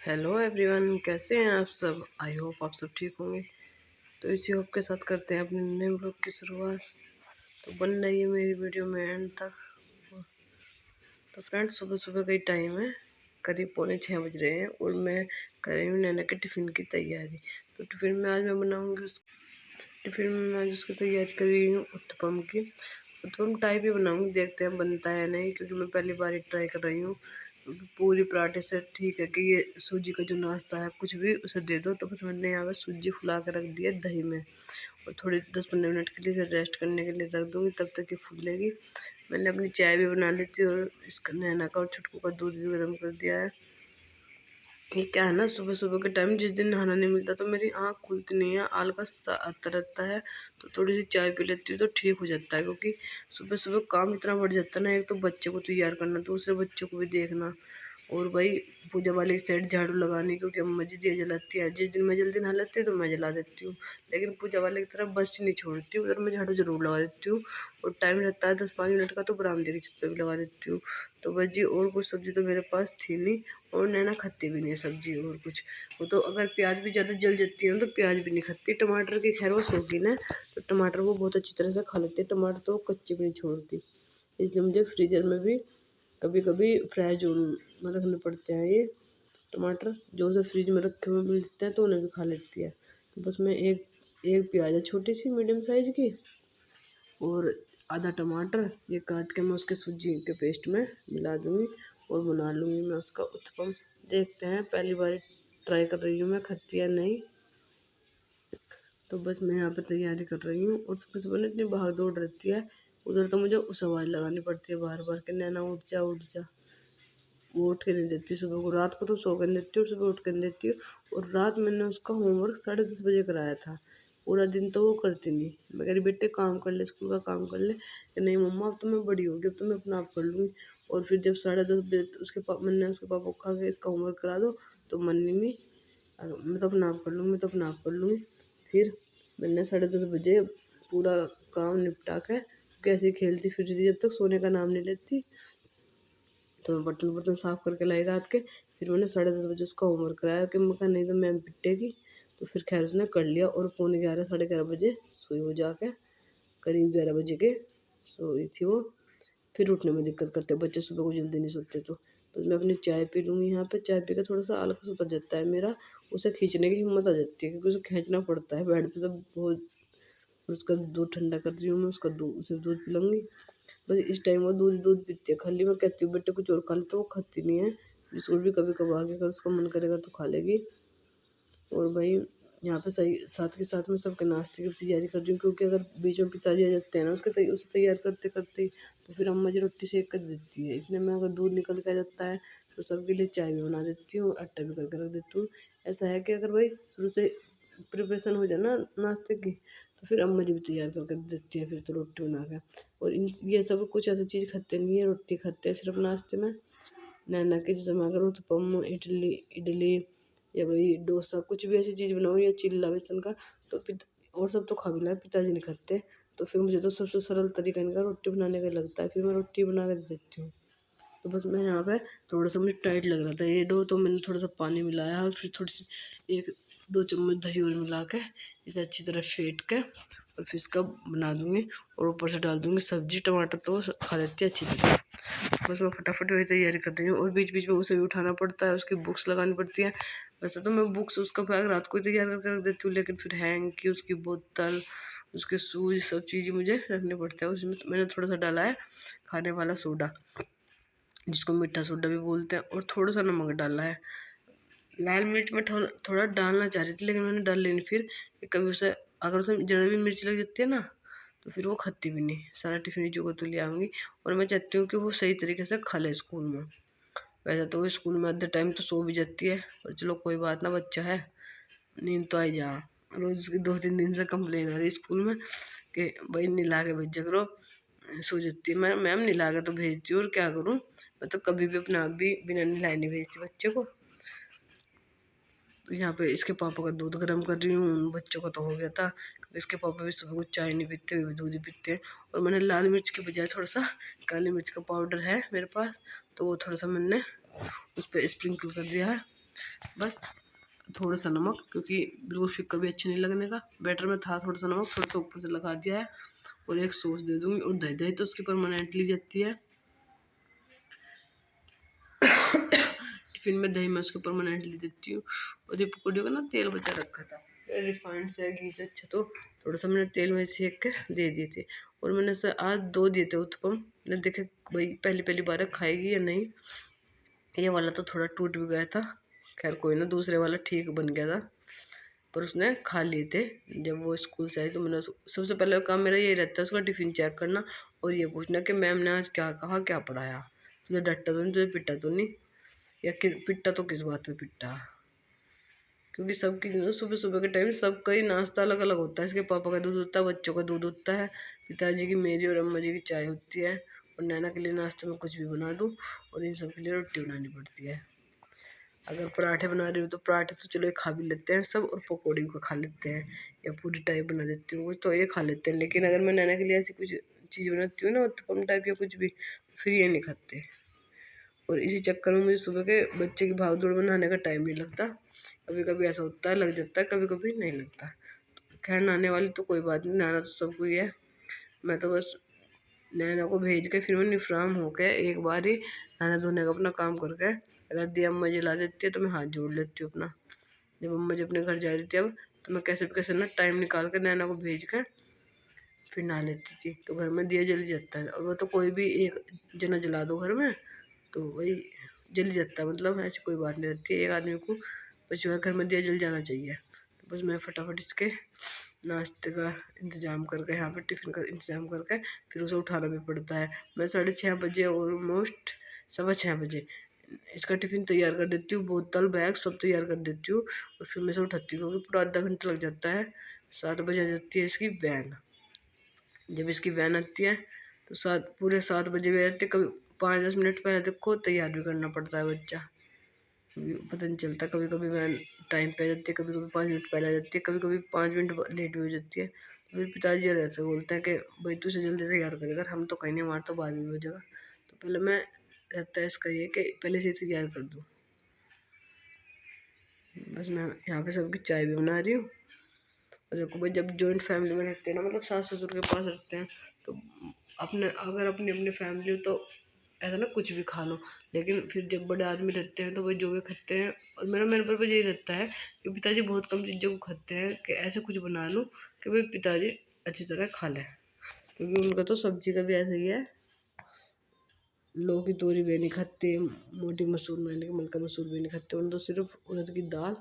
Hello everyone, कैसे हैं आप सब। आई होप आप सब ठीक होंगे। तो इसी होप के साथ करते हैं अपने नए ब्लॉग की शुरुआत। तो बन रही है मेरी वीडियो में एंड तक। तो फ्रेंड्स, सुबह सुबह का ही टाइम है, करीब 5:45 बज रहे हैं और मैं कर रही हूँ नैना के टिफ़िन की तैयारी। तो टिफ़िन में आज मैं बनाऊँगी टिफ़िन में मैं आज उसकी तैयारी कर रही हूँ उत्तपम की। उत्तपम टाइप ही बनाऊँगी, देखते हैं बनता है नहीं, क्योंकि मैं पहली बार ही ट्राई कर रही हूँ। पूरी पराठे से ठीक है कि ये सूजी का जो नाश्ता है कुछ भी उसे दे दो। तो बस मैंने यहाँ पे सूजी फुला के रख दिया दही में, और थोड़ी 10-15 मिनट के लिए रेस्ट करने के लिए रख दूँगी, तब तक ये फूलेगी। मैंने अपनी चाय भी बना ली थी और इसका नैना का और छुटकू का दूध भी गर्म कर दिया है। ये क्या है ना, सुबह सुबह के टाइम जिस दिन नहाना नहीं मिलता तो मेरी आँख खुलती नहीं है, आलस सा आता रहता है। तो थोड़ी सी चाय पी लेती हूँ तो ठीक हो जाता है, क्योंकि सुबह सुबह काम इतना बढ़ जाता है ना, एक तो बच्चे को तैयार करना, दूसरे बच्चों को भी देखना, और भाई पूजा वाले की साइड झाड़ू लगानी, क्योंकि अम्मा जी दिया जलाती है। जिस दिन मैं जल्दी नहा लेती हूँ तो मैं जला देती हूँ, लेकिन पूजा वाले की तरफ बस ही नहीं छोड़ती हूँ, उधर मैं झाड़ू जरूर लगा देती हूँ। और टाइम रहता है 10-5 मिनट का तो बरामदे की छत पे भी लगा देती हूँ। तो बस जी, और कुछ सब्जी तो मेरे पास थी नहीं, और नैना खाती भी नहीं है सब्जी और कुछ। वो तो अगर प्याज भी ज़्यादा जल जाती है तो प्याज भी नहीं खाती। टमाटर की खैर वो शौकीन है, तो टमाटर वो बहुत अच्छी तरह से खा लेती है, टमाटर तो वो कच्चे भी नहीं छोड़ती। इसलिए मुझे फ्रीजर में भी कभी कभी फ्राई जोन में रखने पड़ते हैं ये टमाटर, जो उसे फ्रिज में रखे हुए मिलते हैं तो उन्हें भी खा लेती है। तो बस मैं एक एक प्याज है छोटी सी मीडियम साइज की, और आधा टमाटर ये काट के मैं उसके सूजी के पेस्ट में मिला दूँगी और बना लूँगी मैं उसका उत्पम। देखते हैं, पहली बार ट्राई कर रही हूँ मैं, खाती है नहीं। तो बस मैं यहाँ पे तैयारी कर रही हूँ, और सुबह सुबह ना इतनी भाग दौड़ रहती है उधर, तो मुझे उस आवाज़ लगानी पड़ती है बार बार के नैना उठ जा उठ जा। वो उठ के नहीं देती सुबह को, रात को तो सो कर देती हूँ और सुबह उठ कर देती हूँ। और रात मैंने उसका होमवर्क 10:30 बजे कराया था, पूरा दिन तो वो करती नहीं। मैं कह रही बेटे काम कर ले, स्कूल का काम कर ले, कि नहीं मम्मा अब तो मैं बड़ी होगी, अब तो मैं अपना आप कर लूँगी। और फिर जब 10:30 बजे मैंने उसके पापा को कहा कि इसका होमवर्क करा दो, तो मन नहीं, मैं तो अपना आप कर लूँगी, मैं तो अपना आप कर लूँगी। फिर मैंने 10:30 बजे पूरा काम निपटा के कैसे खेलती फिर रही थी, जब तक सोने का नाम नहीं लेती। तो मैं बर्तन वर्तन साफ़ करके लाई रात के। फिर मैंने 10:30 बजे उसका होमवर्क कराया, कि मैं कहा नहीं तो मैम पिटेगी। तो फिर खैर उसने कर लिया, और पौने 11 11:30 बजे सोई वो जाके, करीब 11 बजे के सोई थी वो। फिर उठने में दिक्कत करते बच्चे, सुबह को जल्दी नहीं सोते। तो मैं अपनी चाय पी लूँगी यहाँ पे, चाय पी के थोड़ा सा आलस उतर जाता है मेरा, उसे खींचने की हिम्मत आ जाती है, क्योंकि उसे खींचना पड़ता है बेड पे तो बहुत। उसका दूध ठंडा कर रही हूँ मैं, उसका दूध उसे दूध पिलाऊँगी। बस इस टाइम वो दूध दूध पीती है, खाली मैं कहती हूँ बेटे कुछ और खा ले, तो वो खाती नहीं है। बिस्कुट भी कभी कभार अगर उसका मन करेगा तो खा लेगी। और भाई यहाँ पे सही साथ के साथ में सबके नाश्ते की तैयारी कर रही हूँ, क्योंकि अगर बीच में पिताजी आ जाते हैं ना उसे तैयार करते करते ही, तो फिर अम्मा जी रोटी सेक कर देती है। इसलिए मैं अगर दूध निकल के आ जाता है तो सबके लिए चाय भी बना देती हूँ, आटा भी करके रख देती हूँ। ऐसा है कि अगर भाई शुरू से प्रिपरेशन हो जाए ना नाश्ते की, तो फिर अम्मा जी भी तैयार करके देती है फिर तो रोटी बना के। और इन ये सब कुछ ऐसी चीज़ खाते नहीं है, रोटी खाते हैं सिर्फ नाश्ते में। नैना के जैसे मैं अगर उत्पम इडली इडली या वही डोसा कुछ भी ऐसी चीज़ बनाऊँ, या चिल्ला बेसन का, तो और सब तो खा भी लें, पिताजी नहीं खाते। तो फिर मुझे तो सबसे सरल तरीका इनका रोटी बनाने का लगता है, फिर मैं रोटी बना के दे देती हूँ। तो बस मैं यहाँ पे थोड़ा सा मुझे टाइट लग रहा था ये डो, तो मैंने थोड़ा सा पानी मिलाया और फिर थोड़ी सी 1-2 चम्मच दही और मिला के इसे अच्छी तरह फेंट के, और फिर इसका बना दूँगी, और ऊपर से डाल दूँगी सब्जी। टमाटर तो खा लेती है अच्छी तरह। बस मैं फटाफट वही तैयारी कर रही हूँ, और बीच बीच में उसे भी उठाना पड़ता है, उसकी बुक्स लगानी पड़ती है। वैसे तो मैं बुक्स उसका बैग रात को ही तैयार करके रख देती हूँ, लेकिन फिर हैंग की उसकी बोतल, उसके शूज, सब चीज़ें मुझे रखने पड़ते हैं। उसमें मैंने थोड़ा सा डाला है खाने वाला सोडा, जिसको मीठा सोडा भी बोलते हैं, और थोड़ा सा नमक डाला है। लाल मिर्च मैं थोड़ा डालना चाह रही थी, लेकिन मैंने डाल लेनी फिर, कि कभी उसे अगर उसे जरा भी मिर्च लग जाती है ना, तो फिर वो खाती भी नहीं। सारा टिफिन जो को तो ले आऊँगी, और मैं चाहती हूँ कि वो सही तरीके से खा ले स्कूल में। वैसे तो वो स्कूल में आधे टाइम तो सो भी जाती है, पर चलो कोई बात ना, बच्चा है, नींद तो आई जा। रोज़ उसकी 2-3 दिन से कंप्लेन आ रही स्कूल में कि भाई नहला के भेजा करो, सो जाती है। मैं मैम नहला के तो भेजती हूँ, और क्या करूँ, मैं तो कभी भी अपने आप भी बिना नहलाए नहीं भेजती बच्चे को। तो यहाँ पे इसके पापा का दूध गर्म कर रही हूँ, बच्चों का तो हो गया था, क्योंकि इसके पापा भी सुबह को चाय नहीं पीते, वे भी दूध ही पीते हैं। और मैंने लाल मिर्च के बजाय थोड़ा सा काली मिर्च का पाउडर है मेरे पास, तो वो थोड़ा सा मैंने उस पर स्प्रिंकल कर दिया है। बस थोड़ा सा नमक, क्योंकि बिल्कुल फिक्का भी अच्छे नहीं लगने का। बैटर में था थोड़ा सा नमक, थोड़ा सा ऊपर से लगा दिया है। और एक सॉस दे दूँगी, और दही दही तो उसकी परमानेंटली जाती है। टिफिन में दही मैं उसके परमानेंटली देती हूँ। और ये पकौड़ियों का ना तेल बचा रखा था, रिफाइंड से घी से अच्छा, तो थोड़ा सा मैंने तेल में सेक के दे दिए थे। और मैंने से आज 2 दिए थे उत्पम। मैंने देखे भाई पहली पहली बार खाएगी या नहीं। ये वाला तो थोड़ा टूट भी गया था, खैर कोई ना, दूसरे वाला ठीक बन गया था। पर उसने खा लिए थे। जब वो स्कूल से आई तो मैंने सबसे पहले काम मेरा यही रहता है उसका टिफ़िन चेक करना, और ये पूछना कि मैम ने आज क्या कहा, क्या पढ़ाया, तुझे डंटा तो नहीं, तुझे पिटा तो नहीं, या पिटा तो किस बात पे पिटा। क्योंकि सबकी सुबह सुबह के टाइम सबका ही नाश्ता अलग अलग होता है। इसके पापा का दूध होता है, बच्चों का दूध होता है, पिताजी की, मेरी और अम्मा जी की चाय होती है, और नैना के लिए नाश्ते में कुछ भी बना दूँ, और इन सब के लिए रोटी बनानी पड़ती है। अगर पराठे बना रही हूँ तो पराठे तो चलो ये खा भी लेते हैं सब, और पकौड़ी को खा लेते हैं, या पूरी टाइप बना देती हूँ कुछ तो ये खा लेते हैं। लेकिन अगर मैं नैना के लिए ऐसी कुछ चीज़ बनाती हूँ ना, उत्पम टाइप या कुछ भी, फिर ये नहीं खाते। और इसी चक्कर में मुझे सुबह के बच्चे की भाग दौड़ बनाने का टाइम नहीं लगता। कभी कभी ऐसा होता है लग जाता है, कभी कभी नहीं लगता। तो खैर नहाने वाली तो कोई बात नहीं, नहाना तो सबको ही है। मैं तो बस नैना को भेज के फिर मैं निफ्राम होके एक बार ही नहाने धोने का अपना काम करके, अगर दी अम्मा जी ला देती है तो मैं हाथ जोड़ लेती हूँ अपना। जब अम्मा जी अपने घर जा रही थी अब, तो मैं कैसे भी कैसे ना टाइम निकाल कर नैना को भेज के फिर नहा लेती थी। तो घर में दिया जल जाता है, और वो तो कोई भी एक जना जला दो घर में तो वही जल जाता है। मतलब ऐसी कोई बात नहीं रहती, एक आदमी को बस घर में दिया जल जाना चाहिए। तो बस मैं फटाफट इसके नाश्ते का इंतज़ाम करके, यहाँ पर टिफ़िन का इंतज़ाम करके फिर उसे उठाना भी पड़ता है। मैं 6:30 बजे, ऑलमोस्ट 6:15 बजे इसका टिफ़िन तैयार कर देती हूँ, बोतल बैग सब तैयार कर देती हूँ, और फिर मैं इसे उठाती हूँ, क्योंकि पूरा आधा घंटा लग जाता है। 7 बजे आ जाती है इसकी वैन। जब इसकी वैन आती है तो पूरे 7 बजे भी आती है। कभी 5-10 मिनट पहले देखो तैयार भी करना पड़ता है बच्चा, पता नहीं चलता। कभी कभी वैन टाइम पे आ जाती है, कभी कभी 5 मिनट पहले आ जाती है, कभी कभी 5 मिनट लेट भी हो जाती है। तो फिर पिताजी ऐसे बोलते हैं कि भाई तू इसे जल्दी तैयार करेगा, हम तो कहीं नहीं, हमारा तो बाद में हो जाएगा। तो पहले मैं रहता है इसका ये कि पहले से तैयार कर दूँ। बस मैं यहाँ पे सबकी चाय भी बना रही हूँ। और देखो भाई, जब जॉइंट फैमिली में रहते हैं ना, मतलब सास ससुर के पास रहते हैं, तो अपने अगर अपनी अपनी फैमिली हो तो ऐसा ना कुछ भी खा लो। लेकिन फिर जब बड़े आदमी रहते हैं तो वो जो भी खाते हैं, और मेरा मेन पर्पज यही रहता है कि पिताजी बहुत कम चीज़ों को खाते हैं, कि ऐसे कुछ बना लूँ कि भाई पिताजी अच्छी तरह खा लें। क्योंकि उनका तो सब्जी का भी ऐसा ही है, लौकी तोरी भी नहीं खाते, मोटी मसूर मैंने मलका मसूर भी नहीं खाते, उन तो सिर्फ उड़द की दाल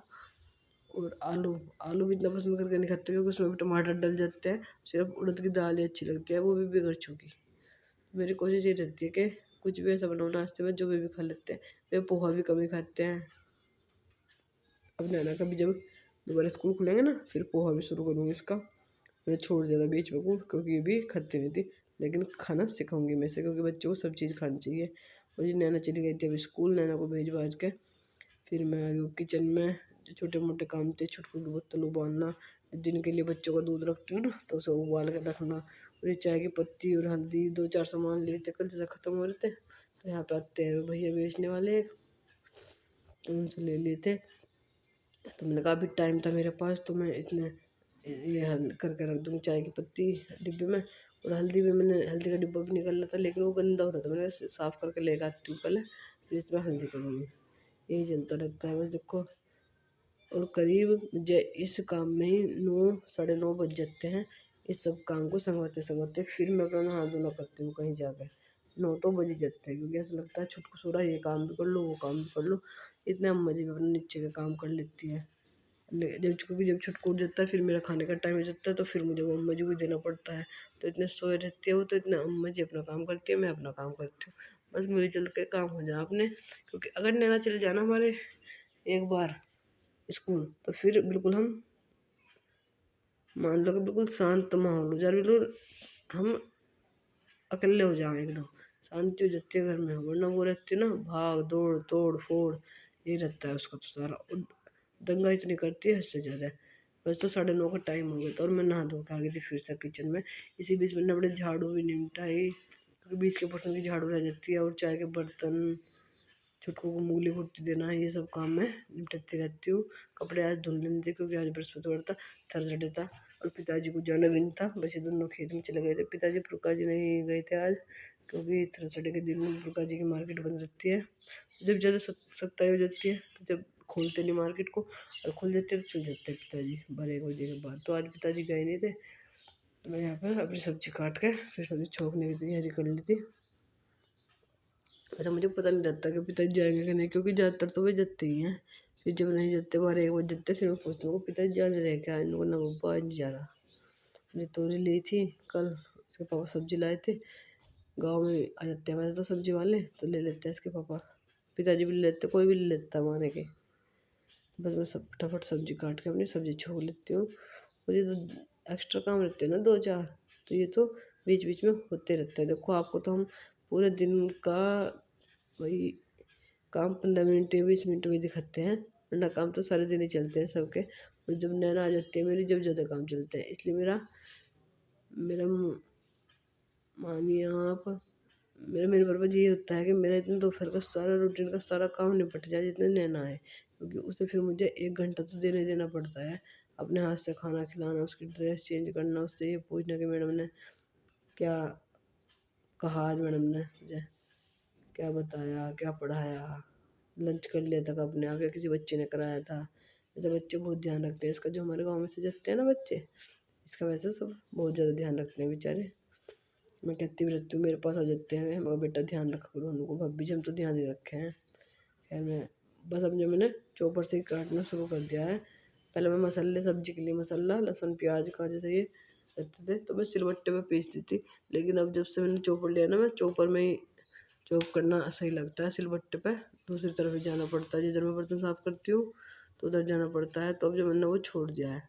और आलू। आलू भी इतना पसंद करके नहीं खाते, क्योंकि उसमें भी टमाटर डल जाते हैं। सिर्फ उड़द की दाल ही अच्छी लगती है, वो भी बिगड़ चुकी। तो मेरी कोशिश ये रहती है कि कुछ भी ऐसा बनाओ नाश्ते में जो वे भी खा लेते हैं। वे पोहा भी कम ही खाते हैं। अब नैना का भी जब दोबारा स्कूल खुलेंगे ना, फिर पोहा भी शुरू करूँगी इसका। मैंने छोड़ दिया था बीच में को, क्योंकि ये भी खाती नहीं थी, लेकिन खाना सिखाऊंगी मैं से, क्योंकि बच्चों को सब चीज़ खानी चाहिए। और ये नैना चली गई थी अभी स्कूल, नैना को भेज भाज के फिर मैं आ गई किचन में। जो छोटे मोटे काम थे, छोटे छोटे बर्तन उबालना, दिन के लिए बच्चों का दूध रखती हूँ ना, तो उसे उबाल के रखना। और ये चाय की पत्ती और हल्दी 2-4 सामान लिए थे, कल जैसे ख़त्म हो रहे थे, तो यहाँ पे आते हैं भैया बेचने वाले एक, तो उनसे ले लिए थे। तो मैंने कहा अभी टाइम था मेरे पास, तो मैं इतने ये हल करके रख दूँगी चाय की पत्ती डिब्बे में। और हल्दी भी मैंने, हल्दी का डिब्बा भी निकल रहा था, लेकिन वो गंदा हो रहा था, मैंने साफ़ करके लेकर आती हूँ पहले, फिर इसमें हल्दी करूँगी। यही चलता रहता है बस देखो। और करीब मुझे इस काम में ही 9-9:30 बज जाते हैं, इस सब काम को संभालते संभालते। फिर मैं अपना नहा धोना करती हूँ कहीं जाकर, 9 तो बज ही जाते हैं, क्योंकि ऐसा लगता है छुटकू सो रहा है, ये काम भी कर लो वो काम भी कर लो। इतने अम्मा जी भी अपने नीचे का काम कर लेती है। जब छुटकू उठ जाता है, फिर मेरा खाने का टाइम हो जाता है, तो फिर मुझे वो अम्मा जी को देना पड़ता है। तो इतने सोए रहती है वो, तो इतने अम्मा जी अपना काम करती है, मैं अपना काम करती हूँ। बस मिलजुल के काम हो जाए अपने। क्योंकि अगर नैना चल जाना हमारे एक बार स्कूल, तो फिर बिल्कुल हम मान लो कि बिल्कुल शांत माहौल हो जाए, बिल्कुल हम अकेले हो जाएं, एकदम शांति हो जाती है घर में। वरना वो रहती है ना, भाग दौड़ तोड़ फोड़, ये रहता है उसका तो सारा। और दंगा इतनी करती है हद से ज़्यादा। बस तो 9:30 का टाइम हो गया था, और मैं नहा धो के आ गई थी फिर से किचन में। इसी बीच मैंने अपने झाड़ू भी निपटाई, क्योंकि 20% की झाड़ू रह जाती है, और चाय के बर्तन छुटकू को मूली कुट्टी देना है, ये सब काम मैं निपटती रहती हूँ। कपड़े आज धुल लेने थे क्योंकि आज बृहस्पतिवार था, थर्सडे था और पिताजी को जाना भी नहीं था। बस ये दोनों खेत में चले गए थे। पिताजी प्रकाश जी नहीं गए थे आज क्योंकि थर्सडे के दिन प्रकाश जी की मार्केट बंद रहती है। जब ज़्यादा सख्ताई हो जाती है तो जब खोलते नहीं मार्केट को, और खुल जाते तो चल जाते हैं पिताजी 12-1 बजे के बाद। तो आज पिताजी गए नहीं थे, तो मैं यहाँ पर अपनी सब्जी काट के फिर सब्जी छोंकने की तैयारी कर ली थी। अच्छा, मुझे पता नहीं रहता कि पिताजी जाएंगे कि नहीं, क्योंकि ज़्यादातर तो वे जाते ही हैं। फिर जब नहीं जाते 12-1 बजे जाते, फिर मैं पूछती हूँ पिताजी जाने रहे क्या, इनको ना पापा आज नहीं जा रहा। मैंने तोरी ली थी कल, इसके पापा सब्जी लाए थे। गाँव में आ जाते हैं वैसे तो सब्जी वाले, तो ले लेते हैं इसके पापा, पिताजी भी ले लेते, कोई भी ले लेता है माने के। बस मैं सब फटाफट सब्जी काट के अपनी सब्जी छोड़ लेती हूँ। और ये तो एक्स्ट्रा काम रहते हैं ना 2-4, तो ये तो बीच बीच में होते रहते हैं। देखो आपको तो हम पूरे दिन का वही काम 15 मिनट या 20 मिनट में दिखाते हैं, वरना काम तो सारे दिन ही चलते हैं सबके। और जब नैना आ जाती है मेरी, जब ज़्यादा काम चलते हैं, इसलिए मेरा मानिए आप, मेरे पर्पज़ ये होता है कि मेरा इतना दोपहर का सारा रूटीन का सारा काम निपट जाए जितने नैना है, क्योंकि उसे फिर मुझे 1 घंटा तो देना पड़ता है अपने हाथ से खाना खिलाना, उसकी ड्रेस चेंज करना, उससे ये पूछना कि मैडम ने क्या कहा, आज मैडम ने मुझे क्या बताया, क्या पढ़ाया, लंच कर लिया था अपने आप या किसी बच्चे ने कराया था। ऐसे बच्चे बहुत ध्यान रखते हैं इसका, जो हमारे गाँव में से जाते हैं ना बच्चे, इसका वैसे सब बहुत ज़्यादा ध्यान रखते हैं बेचारे। मैं कहती भी रहती हूँ, मेरे पास आ जाते हैं, मगर बेटा ध्यान रखा करो उनको, भाभी जी हम तो ध्यान ही रखे हैं। खैर मैं बस अब जो मैंने चॉपर से ही काटना शुरू कर दिया है। पहले मैं मसाले, सब्जी के लिए मसाला लहसुन प्याज का जैसे ये रहते थे तो मैं सिलबट्टे में पीसती थी, लेकिन अब जब से मैंने चॉपर लिया ना, मैं चॉपर में ही चॉप करना सही लगता है। सिलबट्टे पे दूसरी तरफ ही जाना पड़ता है, जिधर मैं बर्तन साफ़ करती हूँ तो उधर जाना पड़ता है। तो अब जो मैंने वो छोड़ दिया है,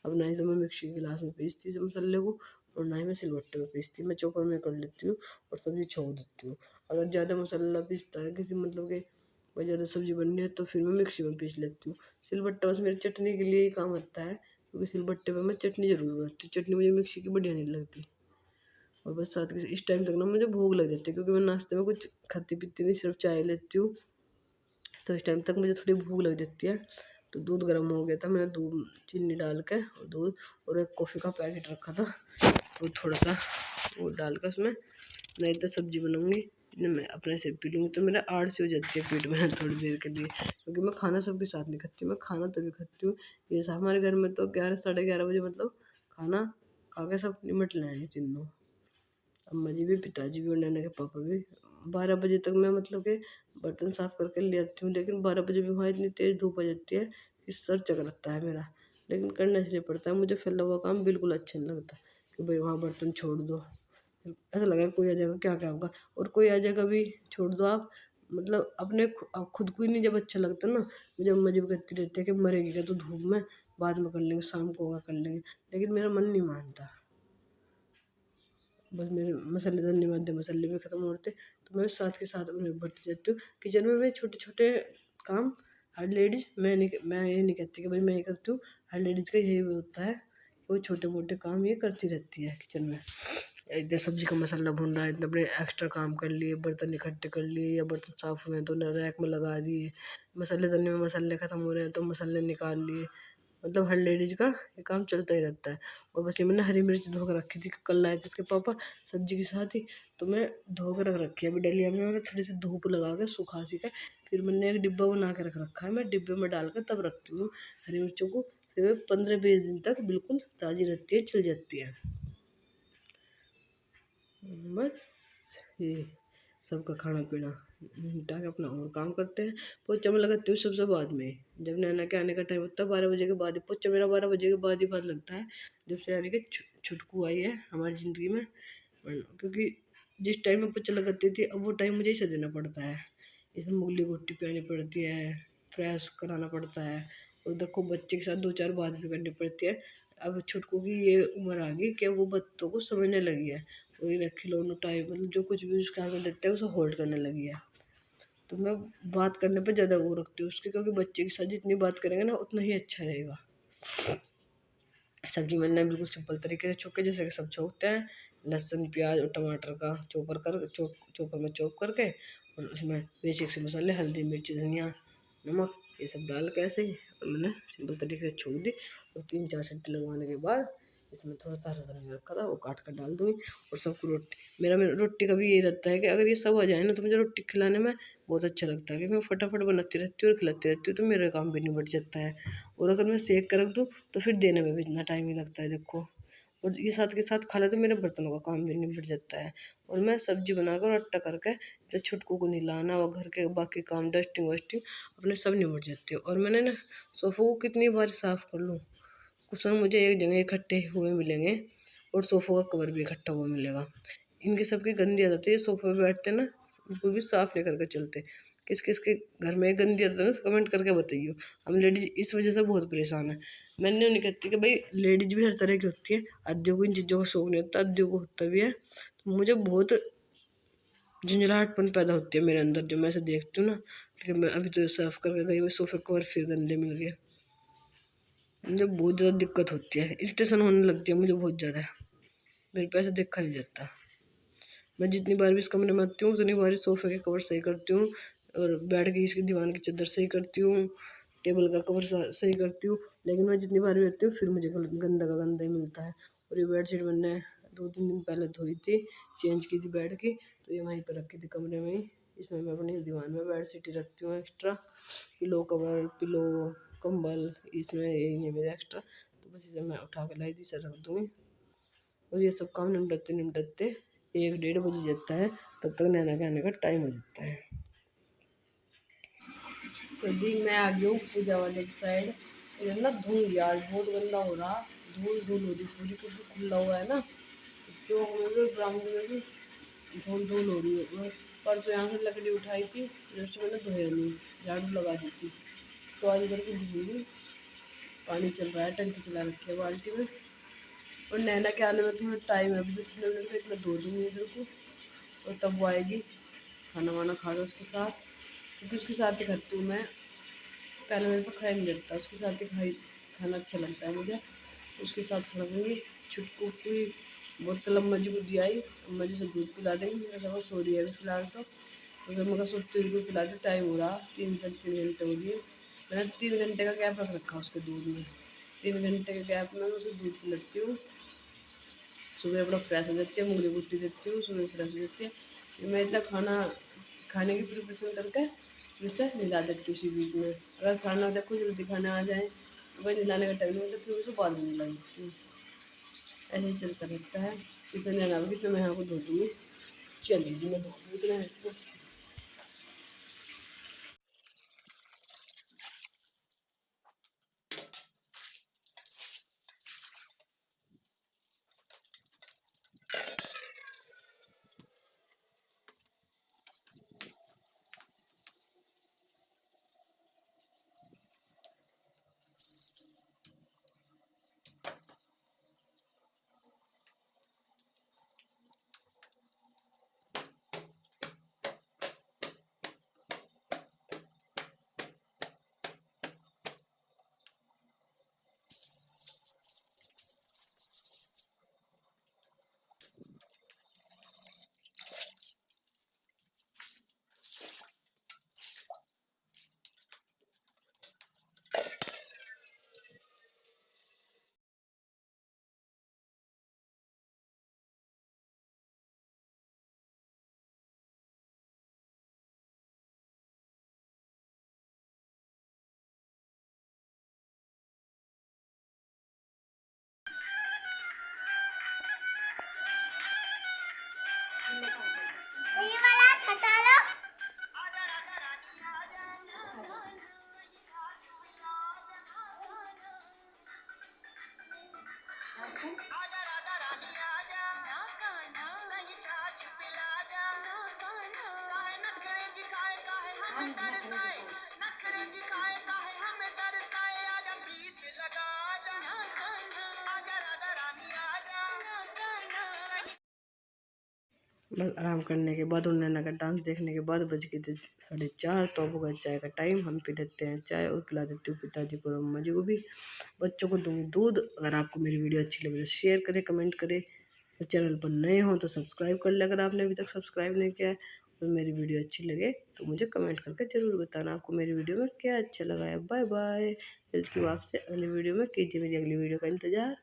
अब ना ही तो मैं मिक्सी गिलास में पीसती इस मसाले को, और ना ही मैं सिलबट्टे में पीसती, मैं चॉपर में कर लेती हूँ और सब्ज़ी छोड़ देती हूँ। अगर ज़्यादा मसाला पीसता है किसी मतलब के वह ज़्यादा सब्ज़ी बननी है तो फिर मैं मिक्सी में पीस लेती हूँ। सिलबट्टा बस मेरी चटनी के लिए ही काम आता है, क्योंकि सिलबट्टे पे मैं चटनी ज़रूर बनाती हूँ, चटनी मुझे मिक्सी की बढ़िया नहीं लगती। और बस साथ के इस टाइम तक ना मुझे भूख लग जाती है, क्योंकि मैं नाश्ते में कुछ खाती पीती नहीं, सिर्फ चाय लेती हूँ। तो इस टाइम तक मुझे थोड़ी भूख लग जाती है। तो दूध गर्म हो गया था, मैंने दूध चीनी डाल के और दूध और एक कॉफ़ी का पैकेट रखा था, तो थोड़ा सा वो डाल कर उसमें मैं इधर सब्जी बनाऊंगी, मैं अपने से पी लूँगी। तो मेरा आलसी हो जाती है पेट में थोड़ी देर के लिए, क्योंकि मैं खाना सबके साथ नहीं खाती, मैं खाना तभी खाती हूँ। जैसा हमारे घर में तो 11-11:30 बजे मतलब खाना खा के सब निमट लें तीनों, अम्मा जी भी, पिताजी भी और नैना के पापा भी। 12 बजे तक मैं मतलब कि बर्तन साफ़ करके ले आती हूँ, लेकिन 12 बजे भी वहाँ इतनी तेज़ धूप आ जाती है, फिर सर चकराता है मेरा। लेकिन करना इसलिए पड़ता है, मुझे फैला हुआ काम बिल्कुल अच्छा नहीं लगता कि भाई वहाँ बर्तन छोड़ दो, ऐसा लगा कोई आ जाएगा क्या क्या होगा, और कोई आ जाएगा भी छोड़ दो आप, मतलब अपने आप खुद को ही नहीं जब अच्छा लगता ना। मुझे अम्मा जी कहती रहती है कि मरेगी क्या तो धूप में, बाद में कर लेंगे, शाम को होगा कर लेंगे, लेकिन मेरा मन नहीं मानता। बस मेरे मसाले तो नहीं बनते, मसाले भी ख़त्म होते तो मैं साथ के साथ उन्हें बढ़ती जाती हूँ। किचन में मैं छोटे छोटे काम, हर लेडीज़, मैं ये नहीं कहती कि भाई मैं ही करती हूँ, हर लेडीज़ का यही होता है कि वो छोटे मोटे काम ये करती रहती है किचन में। इतने सब्जी का मसाला भून रहा है, इतने बड़े एक्स्ट्रा काम कर लिए, बर्तन इकट्ठे कर लिए या बर्तन साफ़ हुए हैं तो रैक में लगा दिए, मसाले धरने में मसाले ख़त्म हो रहे हैं तो मसाले निकाल लिए। मतलब हर लेडीज का ये काम चलता ही रहता है। और बस ये मैंने हरी मिर्च धो कर रखी थी, कल लाए थे इसके पापा सब्जी के साथ ही, तो मैं धो कर रख रखी है अभी डलिया में, मैंने थोड़ी सी धूप लगा के सुखा सी के फिर मैंने एक डिब्बा बना के रख रखा है, मैं डिब्बे में डाल कर तब रखती हूँ हरी मिर्चों को, फिर 15-20 दिन तक बिल्कुल ताज़ी रहती है, चल जाती है। बस ये सबका खाना पीना निपटा के अपना और काम करते हैं। पोछा मैं लगाती हूँ सबसे बाद में, जब नैना के आने का टाइम होता है 12 बजे के बाद ही, पोछा मेरा 12 बजे के बाद ही बाद लगता है, जब से यानी कि छुटकू आई है हमारी ज़िंदगी में। क्योंकि जिस टाइम में पोछा लगाती थी अब वो टाइम मुझे इसे देना पड़ता है, इसमें मूली घुट्टी पिलानी पड़ती है, फ्रेश कराना पड़ता है, और देखो बच्चे के साथ 2-4 बात भी करनी पड़ती है। अब छुटकू की ये उम्र आ गई कि वो बच्चों को समझने लगी है, और ये खिलौनों टाइप मतलब जो कुछ भी उसके हाथ में देते हैं उसे होल्ड करने लगी है। तो मैं बात करने पे ज़्यादा वो रखती हूँ उसकी, क्योंकि बच्चे के साथ जितनी बात करेंगे ना उतना ही अच्छा रहेगा। सब्जी मैंने बिल्कुल सिंपल तरीके से छोके जैसे कि सब छोकते हैं, लहसुन प्याज और टमाटर का चॉपर में चॉप करके, और उसमें बेसिक से मसाले हल्दी मिर्ची धनिया नमक ये सब डाल के ऐसे ही और मैंने सिंपल तरीके से छोड़ दी। और 3-4 सीटी लगवाने के बाद इसमें थोड़ा सा हरा धनिया रखा था वो काट कर डाल दूँगी। और सबको मेरा रोटी का भी यही रहता है कि अगर ये सब आ जाए ना तो मुझे रोटी खिलाने में बहुत अच्छा लगता है कि मैं फटाफट बनाती रहती हूँ और खिलाती रहती हूँ, तो मेरा काम भी निबट जाता है। और अगर मैं सेक कर रख दूँ तो फिर देने में भी इतना टाइम ही लगता है देखो। और ये साथ के साथ खा ले तो मेरे बर्तनों का काम भी निबट जाता है। और मैं सब्जी बनाकर आटा करके जब छुटकू को नहलाना और घर के बाकी काम डस्टिंग वस्टिंग अपने सब निबट जाते हैं। और मैंने ना सोफ़े को कितनी बार साफ़ कर लूँ, कुशन मुझे एक जगह इकट्ठे हुए मिलेंगे और सोफ़ों का कवर भी इकट्ठा हुआ मिलेगा। इनकी सबकी गंदी आदत है, ये सोफ़े पे बैठते ना बिल्कुल भी साफ़ नहीं करके चलते। किस किस के घर में गंदी आदत है ना कमेंट करके बताइए। हम लेडीज इस वजह से बहुत परेशान है। मैंने नहीं कहती कि भाई लेडीज भी हर तरह की होती है, आधियों को इन चीज़ों का शौक नहीं होता, आधियों को होता भी है। तो मुझे बहुत झंझलाहटपन पैदा होती है मेरे अंदर जब मैं ऐसे देखती हूँ ना कि मैं अभी तो साफ़ करके गई हुई सोफ़े कवर फिर गंदे मिल गए। मुझे बहुत ज़्यादा दिक्कत होती है, इरिटेशन होने लगती है मुझे बहुत ज़्यादा। मेरे पे ऐसे देखा नहीं जाता। मैं जितनी बार भी इस कमरे में आती हूँ उतनी बार सोफ़े के कवर सही करती हूँ, और बेड की इसकी दीवान की चादर सही करती हूँ, टेबल का कवर सही करती हूँ। लेकिन मैं जितनी बार भी आती हूँ फिर मुझे गंदा का गंदा ही मिलता है। और ये बेडशीट मैंने 2-3 दिन पहले धोई थी, चेंज की थी बेड की, तो ये वहीं पर रखी थी कमरे में ही। इसमें मैं अपनी दीवान में बेडशीट ही रखती हूँ एक्स्ट्रा, पिलो कवर पिलो कंबल इसमें यही है मेरे एक्स्ट्रा। तो बस इसे मैं उठा के लाई थी, इसे रख दूँगी। और ये सब काम निपटते निपटते 1-1:30 बज जाता है, तब तक नैना के आने का टाइम हो जाता है। तो जी मैं आ गई हूँ पूजा वाले की साइड। इधर ना धूल यार बहुत गंदा हो रहा, धूल धूल हो रही पूरी, क्योंकि खुला हुआ है ना चौक में भी बरामदे में भी धूल धूल हो रही है। मैं परसों यहाँ से लकड़ी उठाई थी, इधर से मैंने धोया नहीं, झाड़ू लगा दी थी, तो आज इधर की धूल पानी चल रहा है, टंकी चला रखी है बाल्टी में। और नैना के आने में थोड़ा टाइम है, अभी 10 मिनट में मैं धो दूँगी इधर को, और तब वो आएगी खाना वाना खा लो उसके साथ, क्योंकि उसके साथ ही खाती हूँ मैं। पहले मेरे को खाया नहीं लगता, उसके साथ ही खाना अच्छा लगता है मुझे। उसके साथ खा दूँगी। छुटकू की बोतल अम्मा जी को दिया ही, अम्मा जी से दूध पिला देंगी, मेरा सब सो रही है अभी फिलहाल तो। अगर मैं सोचती हूँ दूध पिला दे, टाइम हो रहा 3 घंटे हो गए। मैंने 3 घंटे का गैप रख रखा उसके दूध में, 3 घंटे के गैप में मैं उसे दूध पिलाती हूँ। सुबह अपना फ्रेश हो जाती है, मुंगली गुट्टी देती हूँ, सुबह फ्रेश हो जाती है। मैं इतना खाना खाने की प्रिपरेशन करके उसे मिला देती हूँ उसी बीच में। अगर खाना देखो जल्दी खाना आ जाए तो भाई मिलाने का टाइम नहीं, तो फिर उसे बाद में मिला देती हूँ। ऐसे ही चलता रहता है। इतने अलावा कि तो मैं यहाँ को धो दूँगी। चलिए जी मैं धो दूँ इतना है। ये वाला हटा लो। बस आराम करने के बाद और नैना का डांस देखने के बाद बज गए थे 4:30। तो अब होगा चाय का टाइम, हम पी लेते हैं चाय और पिला देती हूँ पिताजी को और अम्मा जी को भी। बच्चों को दूँगी दूध। अगर आपको मेरी वीडियो अच्छी लगे तो शेयर करें, कमेंट करें और चैनल पर नए हों तो सब्सक्राइब कर ले अगर आपने अभी तक सब्सक्राइब नहीं किया है। और मेरी वीडियो अच्छी लगे तो मुझे कमेंट करके ज़रूर बताना आपको मेरी वीडियो में क्या अच्छा लगा है। बाय बाय, मिलती हूँ आपसे अगली वीडियो में। कीजिए मेरी अगली वीडियो का इंतज़ार।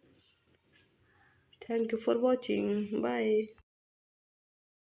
Thank you for watching, bye.